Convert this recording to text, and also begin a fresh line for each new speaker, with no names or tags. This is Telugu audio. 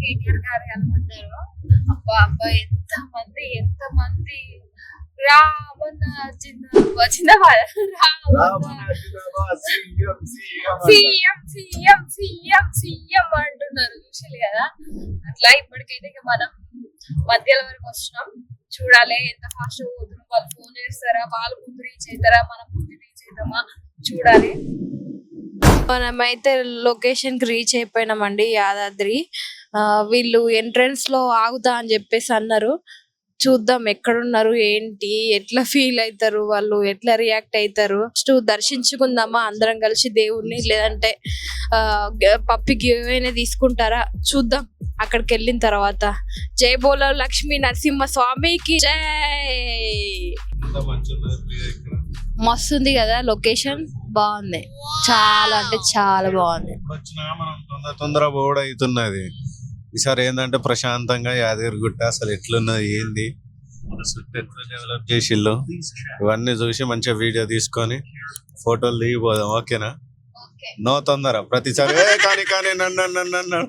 కేటీఆర్ గారు కనబడ్డారు. అబ్బా అబ్బా ఎంత మంది రామన్న జిందాబాద్ రామన్న సీఎం అంటున్నారు చూసారు కదా. అట్లా ఇప్పటికైతే ఇక మనం మధ్యలో వరకు వచ్చినాం. చూడాలి ఎంత ఫాస్ట్ పోతున్నాం. వాళ్ళు ఫోన్ చేస్తారా, వాళ్ళు ముందు రీచ్ అవుతారా, మనం ముందు రీచ్ అవుతామా చూడాలి. మనమైతే లొకేషన్ కి రీచ్ అయిపోయినామండి, యాదాద్రి. వీళ్ళు ఎంట్రన్స్ లో ఆగుతా అని చెప్పేసి అన్నారు. చూద్దాం ఎక్కడున్నారు ఏంటి, ఎట్లా ఫీల్ అవుతారు వాళ్ళు, ఎట్లా రియాక్ట్ అవుతారు. ఫస్ట్ దర్శించుకుందామా అందరం కలిసి దేవుణ్ణి, లేదంటే పప్పికి ఏమైనా తీసుకుంటారా చూద్దాం అక్కడికి వెళ్ళిన తర్వాత. జై బోలో లక్ష్మీ నరసింహ స్వామికి జై. మస్తు ఉంది కదా లొకేషన్, బాగుంది, చాలా అంటే చాలా బాగుంది.
తొందర బోర్డు అవుతున్నది. ఈసారి ఏంటంటే ప్రశాంతంగా యాదగిరిగుట్ట అసలు ఎట్లున్నది ఏంది, ఎట్లా డెవలప్ చేసిళ్ళు ఇవన్నీ చూసి మంచిగా వీడియో తీసుకొని ఫోటోలు దిగిపోదాం. ఓకేనా? నో తొందర, ప్రతిసారి కానీ నన్ను